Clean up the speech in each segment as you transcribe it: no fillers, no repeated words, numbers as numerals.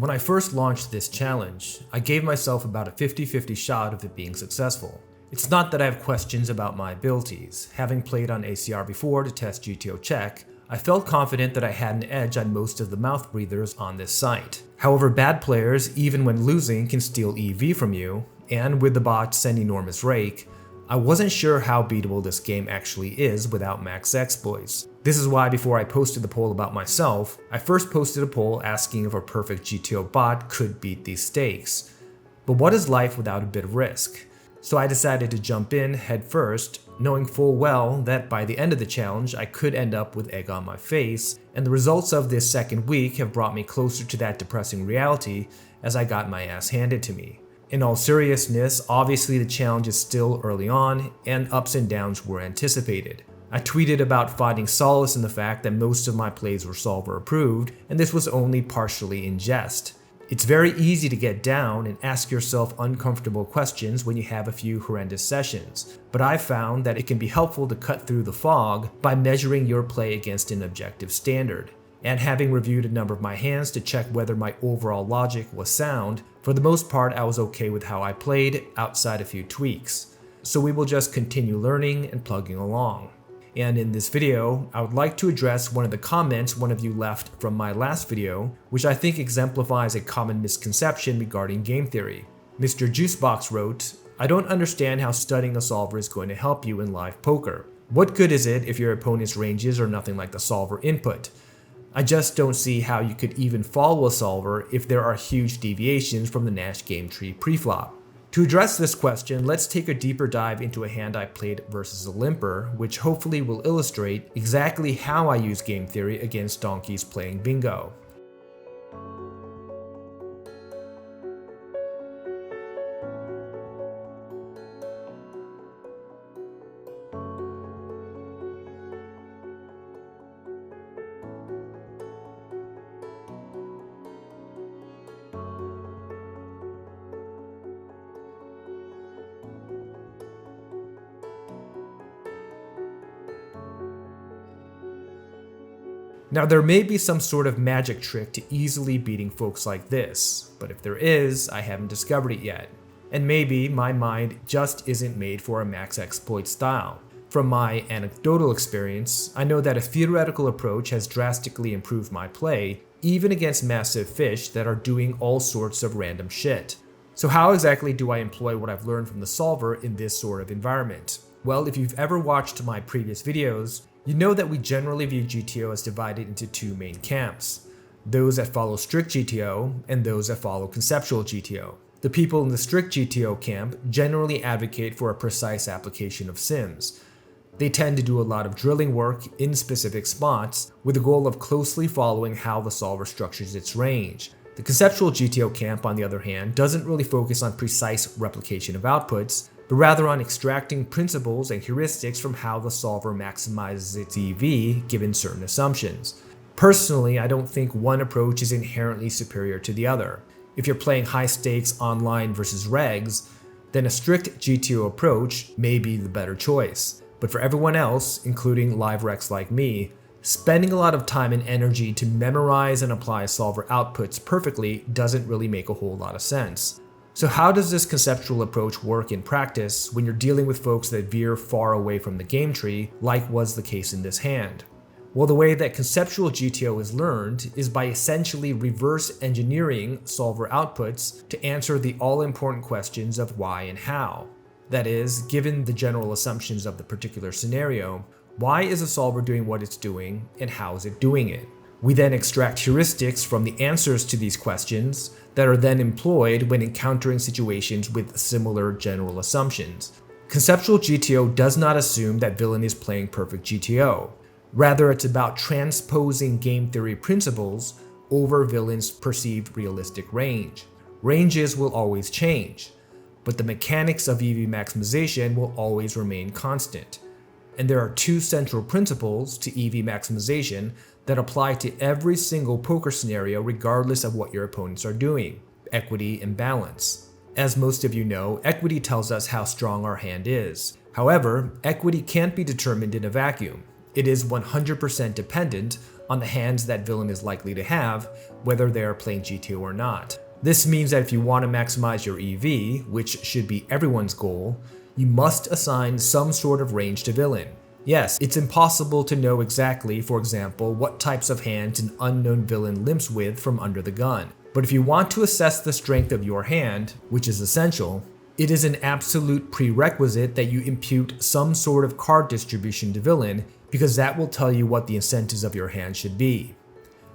When I first launched this challenge, I gave myself about a 50-50 shot of it being successful. It's not that I have questions about my abilities. Having played on ACR before to test GTO check, I felt confident that I had an edge on most of the mouth breathers on this site. However, bad players, even when losing, can steal EV from you, and with the bots send enormous rake, I wasn't sure how beatable this game actually is without max exploits. This is why before I posted the poll about myself, I first posted a poll asking if a perfect GTO bot could beat these stakes. But what is life without a bit of risk? So I decided to jump in head first, knowing full well that by the end of the challenge I could end up with egg on my face, and the results of this second week have brought me closer to that depressing reality as I got my ass handed to me. In all seriousness, obviously the challenge is still early on, and ups and downs were anticipated. I tweeted about finding solace in the fact that most of my plays were solver approved, and this was only partially in jest. It's very easy to get down and ask yourself uncomfortable questions when you have a few horrendous sessions, but I've found that it can be helpful to cut through the fog by measuring your play against an objective standard. And having reviewed a number of my hands to check whether my overall logic was sound, for the most part I was okay with how I played outside a few tweaks. So we will just continue learning and plugging along. And in this video, I would like to address one of the comments one of you left from my last video, which I think exemplifies a common misconception regarding game theory. Mr. Juicebox wrote, "I don't understand how studying a solver is going to help you in live poker. What good is it if your opponent's ranges are nothing like the solver input? I just don't see how you could even follow a solver if there are huge deviations from the Nash game tree preflop." To address this question, let's take a deeper dive into a hand I played versus a limper, which hopefully will illustrate exactly how I use game theory against donkeys playing bingo. Now there may be some sort of magic trick to easily beating folks like this, but if there is, I haven't discovered it yet. And maybe my mind just isn't made for a max exploit style. From my anecdotal experience, I know that a theoretical approach has drastically improved my play, even against massive fish that are doing all sorts of random shit. So how exactly do I employ what I've learned from the solver in this sort of environment? Well, if you've ever watched my previous videos, you know that we generally view GTO as divided into two main camps, those that follow strict GTO and those that follow conceptual GTO. The people in the strict GTO camp generally advocate for a precise application of sims. They tend to do a lot of drilling work in specific spots with the goal of closely following how the solver structures its range. The conceptual GTO camp, on the other hand, doesn't really focus on precise replication of outputs, but rather on extracting principles and heuristics from how the solver maximizes its EV given certain assumptions. Personally, I don't think one approach is inherently superior to the other. If you're playing high stakes online versus regs, then a strict GTO approach may be the better choice. But for everyone else, including live recs like me, spending a lot of time and energy to memorize and apply solver outputs perfectly doesn't really make a whole lot of sense. So how does this conceptual approach work in practice when you're dealing with folks that veer far away from the game tree, like was the case in this hand? Well, the way that conceptual GTO is learned is by essentially reverse engineering solver outputs to answer the all-important questions of why and how. That is, given the general assumptions of the particular scenario, why is a solver doing what it's doing and how is it doing it? We then extract heuristics from the answers to these questions that are then employed when encountering situations with similar general assumptions. Conceptual GTO does not assume that villain is playing perfect GTO. Rather, it's about transposing game theory principles over villain's perceived realistic range. Ranges will always change, but the mechanics of EV maximization will always remain constant. And there are two central principles to EV maximization that apply to every single poker scenario regardless of what your opponents are doing: equity and balance. As most of you know, equity tells us how strong our hand is. However, equity can't be determined in a vacuum. It is 100% dependent on the hands that villain is likely to have, whether they are playing GTO or not. This means that if you want to maximize your EV, which should be everyone's goal, you must assign some sort of range to villain. Yes, it's impossible to know exactly, for example, what types of hands an unknown villain limps with from under the gun. But if you want to assess the strength of your hand, which is essential, it is an absolute prerequisite that you impute some sort of card distribution to villain, because that will tell you what the incentives of your hand should be.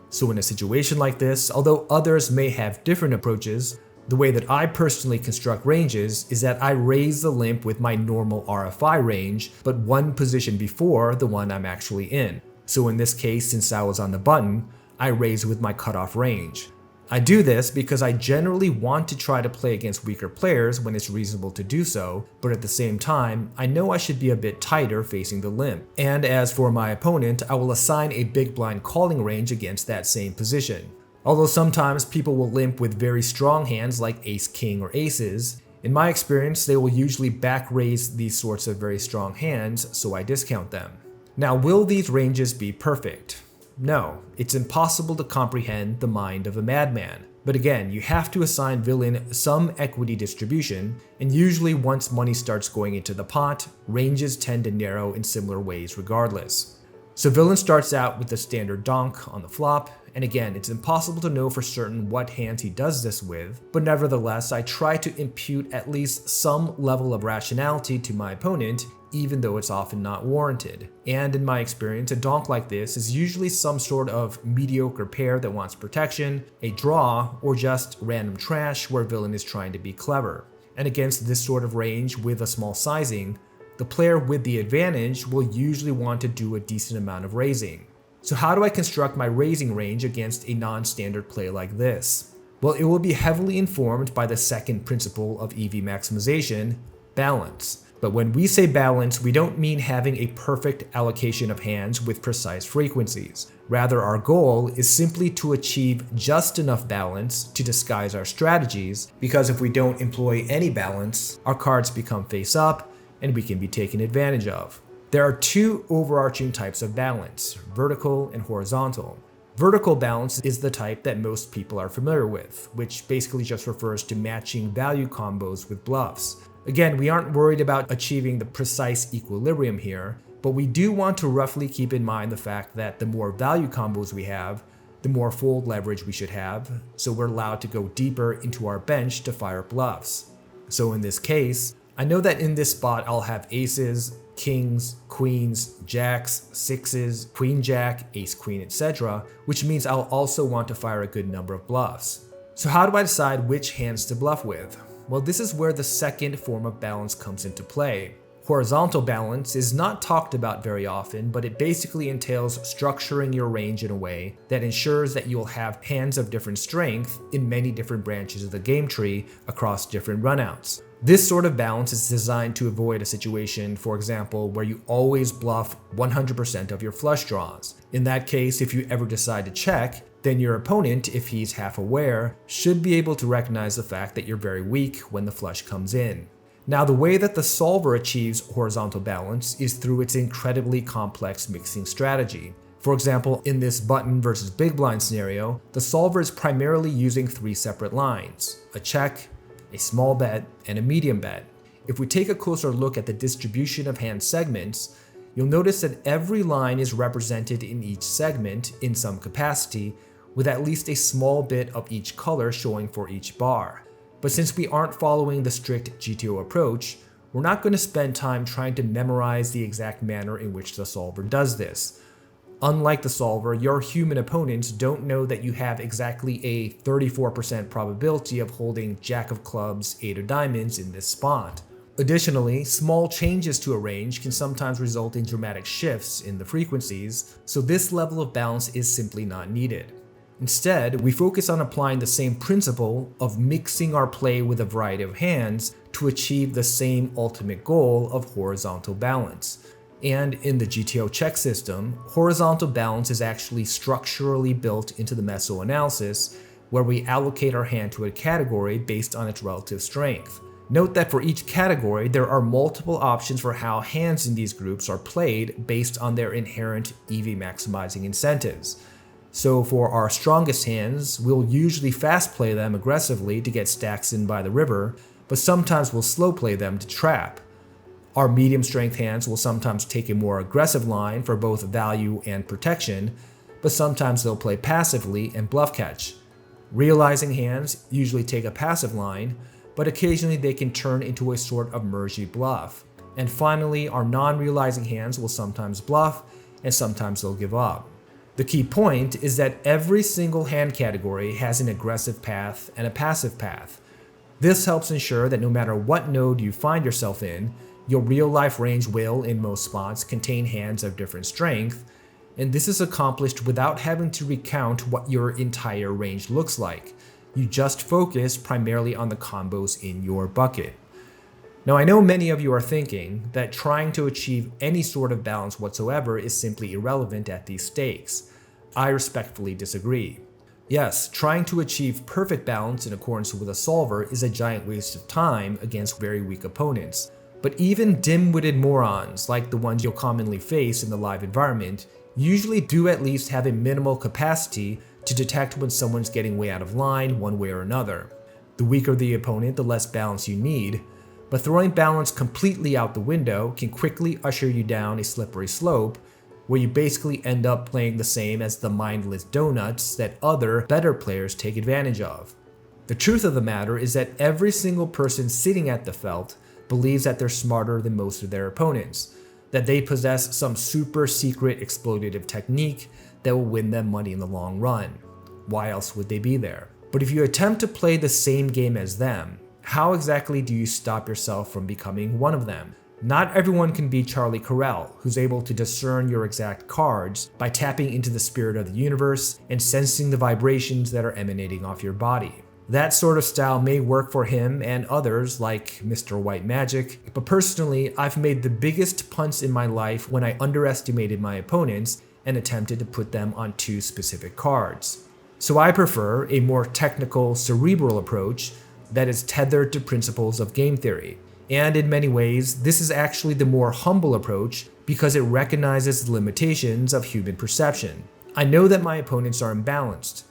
So in a situation like this, although others may have different approaches, the way that I personally construct ranges is that I raise the limp with my normal RFI range, but one position before the one I'm actually in. So in this case, since I was on the button, I raise with my cutoff range. I do this because I generally want to try to play against weaker players when it's reasonable to do so, but at the same time, I know I should be a bit tighter facing the limp. And as for my opponent, I will assign a big blind calling range against that same position. Although sometimes people will limp with very strong hands like ace-king or aces, in my experience they will usually back raise these sorts of very strong hands, so I discount them. Now, will these ranges be perfect? No, it's impossible to comprehend the mind of a madman. But again, you have to assign villain some equity distribution, and usually once money starts going into the pot, ranges tend to narrow in similar ways regardless. So villain starts out with the standard donk on the flop, and again, it's impossible to know for certain what hands he does this with, but nevertheless, I try to impute at least some level of rationality to my opponent, even though it's often not warranted. And in my experience, a donk like this is usually some sort of mediocre pair that wants protection, a draw, or just random trash where villain is trying to be clever. And against this sort of range with a small sizing, the player with the advantage will usually want to do a decent amount of raising. So how do I construct my raising range against a non-standard play like this? Well, it will be heavily informed by the second principle of EV maximization, balance. But when we say balance, we don't mean having a perfect allocation of hands with precise frequencies. Rather, our goal is simply to achieve just enough balance to disguise our strategies, because if we don't employ any balance, our cards become face up and we can be taken advantage of. There are two overarching types of balance, vertical and horizontal. Vertical balance is the type that most people are familiar with, which basically just refers to matching value combos with bluffs. Again, we aren't worried about achieving the precise equilibrium here, but we do want to roughly keep in mind the fact that the more value combos we have, the more fold leverage we should have, so we're allowed to go deeper into our bench to fire bluffs. So in this case, I know that in this spot I'll have aces, kings, queens, jacks, sixes, queen jack, ace queen, etc., which means I'll also want to fire a good number of bluffs. So how do I decide which hands to bluff with? Well, this is where the second form of balance comes into play. Horizontal balance is not talked about very often, but it basically entails structuring your range in a way that ensures that you'll have hands of different strength in many different branches of the game tree across different runouts. This sort of balance is designed to avoid a situation, for example, where you always bluff 100% of your flush draws. In that case, if you ever decide to check, then your opponent, if he's half aware, should be able to recognize the fact that you're very weak when the flush comes in. Now, the way that the solver achieves horizontal balance is through its incredibly complex mixing strategy. For example, in this button versus big blind scenario, the solver is primarily using three separate lines: a check, a small bet, and a medium bet. If we take a closer look at the distribution of hand segments, you'll notice that every line is represented in each segment in some capacity, with at least a small bit of each color showing for each bar. But since we aren't following the strict GTO approach, we're not going to spend time trying to memorize the exact manner in which the solver does this. Unlike the solver, your human opponents don't know that you have exactly a 34% probability of holding jack of clubs, 8 of diamonds in this spot. Additionally, small changes to a range can sometimes result in dramatic shifts in the frequencies, so this level of balance is simply not needed. Instead, we focus on applying the same principle of mixing our play with a variety of hands to achieve the same ultimate goal of horizontal balance. And in the GTO check system, horizontal balance is actually structurally built into the meso analysis, where we allocate our hand to a category based on its relative strength. Note that for each category, there are multiple options for how hands in these groups are played based on their inherent EV maximizing incentives. So for our strongest hands, we'll usually fast play them aggressively to get stacks in by the river, but sometimes we'll slow play them to trap. Our medium strength hands will sometimes take a more aggressive line for both value and protection, but sometimes they'll play passively and bluff catch. Realizing hands usually take a passive line, but occasionally they can turn into a sort of mergy bluff. And finally, our non-realizing hands will sometimes bluff, and sometimes they'll give up. The key point is that every single hand category has an aggressive path and a passive path. This helps ensure that no matter what node you find yourself in, your real-life range will, in most spots, contain hands of different strength, and this is accomplished without having to recount what your entire range looks like. You just focus primarily on the combos in your bucket. Now, I know many of you are thinking that trying to achieve any sort of balance whatsoever is simply irrelevant at these stakes. I respectfully disagree. Yes, trying to achieve perfect balance in accordance with a solver is a giant waste of time against very weak opponents. But even dim-witted morons, like the ones you'll commonly face in the live environment, usually do at least have a minimal capacity to detect when someone's getting way out of line one way or another. The weaker the opponent, the less balance you need, but throwing balance completely out the window can quickly usher you down a slippery slope where you basically end up playing the same as the mindless donuts that other, better players take advantage of. The truth of the matter is that every single person sitting at the felt believes that they're smarter than most of their opponents, that they possess some super secret exploitative technique that will win them money in the long run. Why else would they be there? But if you attempt to play the same game as them, how exactly do you stop yourself from becoming one of them? Not everyone can be Charlie Correll, who's able to discern your exact cards by tapping into the spirit of the universe and sensing the vibrations that are emanating off your body. That sort of style may work for him and others like Mr. White Magic, but personally, I've made the biggest punts in my life when I underestimated my opponents and attempted to put them on two specific cards. So I prefer a more technical, cerebral approach that is tethered to principles of game theory. And in many ways, this is actually the more humble approach because it recognizes the limitations of human perception. I know that my opponents are imbalanced,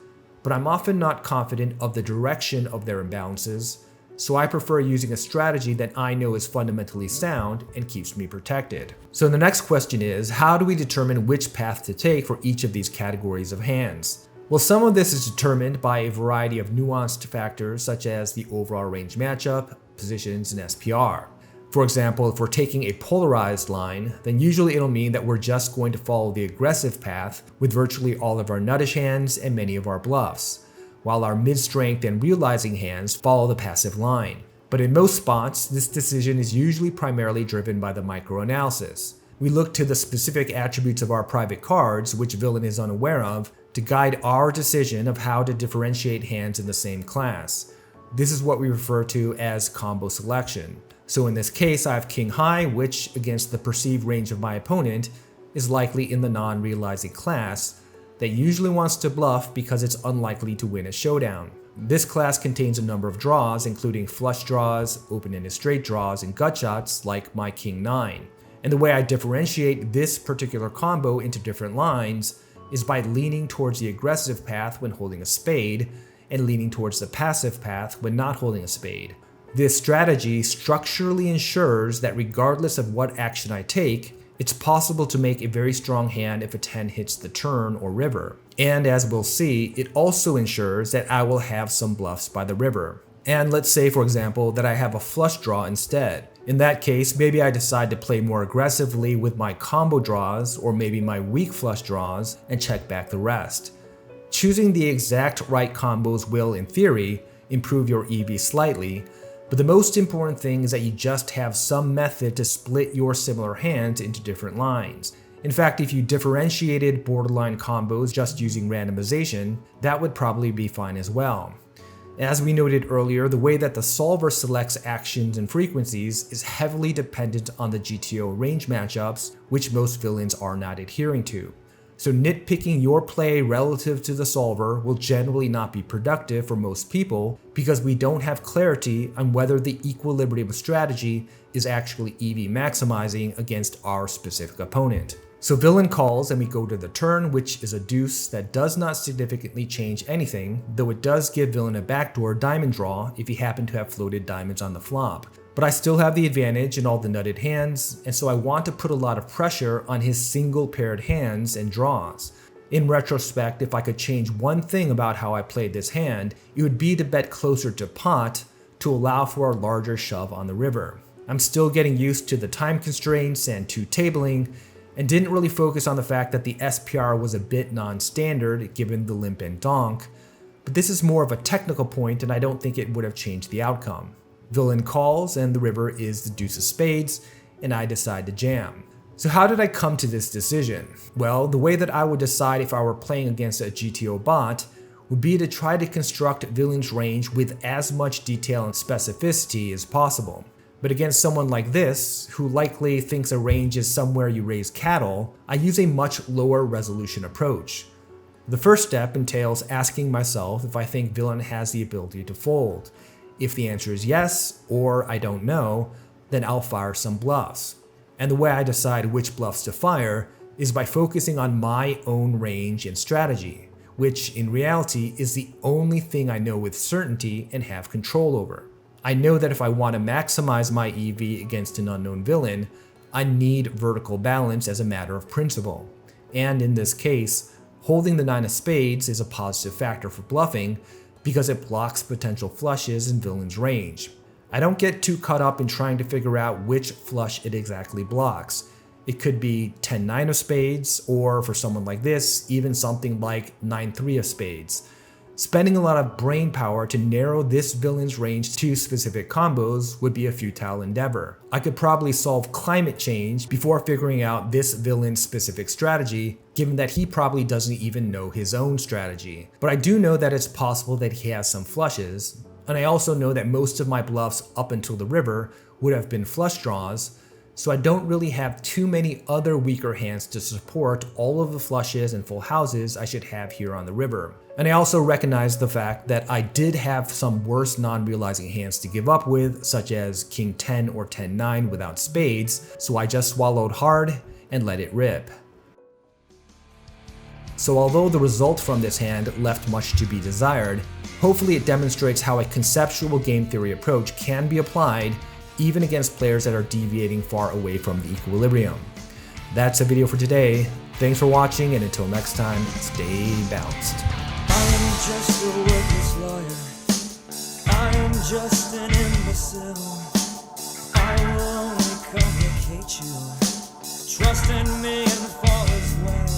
but I'm often not confident of the direction of their imbalances, so I prefer using a strategy that I know is fundamentally sound and keeps me protected. So the next question is, how do we determine which path to take for each of these categories of hands? Well, some of this is determined by a variety of nuanced factors such as the overall range matchup, positions, and SPR. For example, if we're taking a polarized line, then usually it'll mean that we're just going to follow the aggressive path with virtually all of our nuttish hands and many of our bluffs, while our mid-strength and realizing hands follow the passive line. But in most spots, this decision is usually primarily driven by the microanalysis. We look to the specific attributes of our private cards, which villain is unaware of, to guide our decision of how to differentiate hands in the same class. This is what we refer to as combo selection. So in this case, I have King High, which, against the perceived range of my opponent, is likely in the non-realizing class that usually wants to bluff because it's unlikely to win a showdown. This class contains a number of draws, including flush draws, open-ended straight draws, and gut shots like my King 9. And the way I differentiate this particular combo into different lines is by leaning towards the aggressive path when holding a spade, and leaning towards the passive path when not holding a spade. This strategy structurally ensures that regardless of what action I take, it's possible to make a very strong hand if a 10 hits the turn or river. And as we'll see, it also ensures that I will have some bluffs by the river. And let's say, for example, that I have a flush draw instead. In that case, maybe I decide to play more aggressively with my combo draws or maybe my weak flush draws and check back the rest. Choosing the exact right combos will, in theory, improve your EV slightly, but the most important thing is that you just have some method to split your similar hands into different lines. In fact, if you differentiated borderline combos just using randomization, that would probably be fine as well. As we noted earlier, the way that the solver selects actions and frequencies is heavily dependent on the GTO range matchups, which most villains are not adhering to. So nitpicking your play relative to the solver will generally not be productive for most people because we don't have clarity on whether the equilibrium strategy is actually EV maximizing against our specific opponent. So villain calls and we go to the turn, which is a deuce that does not significantly change anything, though it does give villain a backdoor diamond draw if he happened to have floated diamonds on the flop. But I still have the advantage in all the nutted hands, and so I want to put a lot of pressure on his single paired hands and draws. In retrospect, if I could change one thing about how I played this hand, it would be to bet closer to pot to allow for a larger shove on the river. I'm still getting used to the time constraints and two tabling, and didn't really focus on the fact that the SPR was a bit non-standard given the limp and donk, but this is more of a technical point and I don't think it would have changed the outcome. Villain calls and the river is the deuce of spades, and I decide to jam. So how did I come to this decision? Well, the way that I would decide if I were playing against a GTO bot would be to try to construct villain's range with as much detail and specificity as possible. But against someone like this, who likely thinks a range is somewhere you raise cattle, I use a much lower resolution approach. The first step entails asking myself if I think villain has the ability to fold. If the answer is yes, or I don't know, then I'll fire some bluffs. And the way I decide which bluffs to fire is by focusing on my own range and strategy, which in reality is the only thing I know with certainty and have control over. I know that if I want to maximize my EV against an unknown villain, I need vertical balance as a matter of principle. And in this case, holding the 9 of spades is a positive factor for bluffing because it blocks potential flushes in villain's range. I don't get too caught up in trying to figure out which flush it exactly blocks. It could be 10-9 of spades, or for someone like this, even something like 9-3 of spades. Spending a lot of brain power to narrow this villain's range to specific combos would be a futile endeavor. I could probably solve climate change before figuring out this villain's specific strategy, given that he probably doesn't even know his own strategy. But I do know that it's possible that he has some flushes, and I also know that most of my bluffs up until the river would have been flush draws, so I don't really have too many other weaker hands to support all of the flushes and full houses I should have here on the river. And I also recognize the fact that I did have some worse non-realizing hands to give up with, such as King 10 or 10-9 without spades, so I just swallowed hard and let it rip. So although the result from this hand left much to be desired, hopefully it demonstrates how a conceptual game theory approach can be applied even against players that are deviating far away from the equilibrium. That's the video for today. Thanks for watching, and until next time, stay bounced. I am just a worthless lawyer. I am just an imbecile. I will only complicate you. Trust in me and fall as well.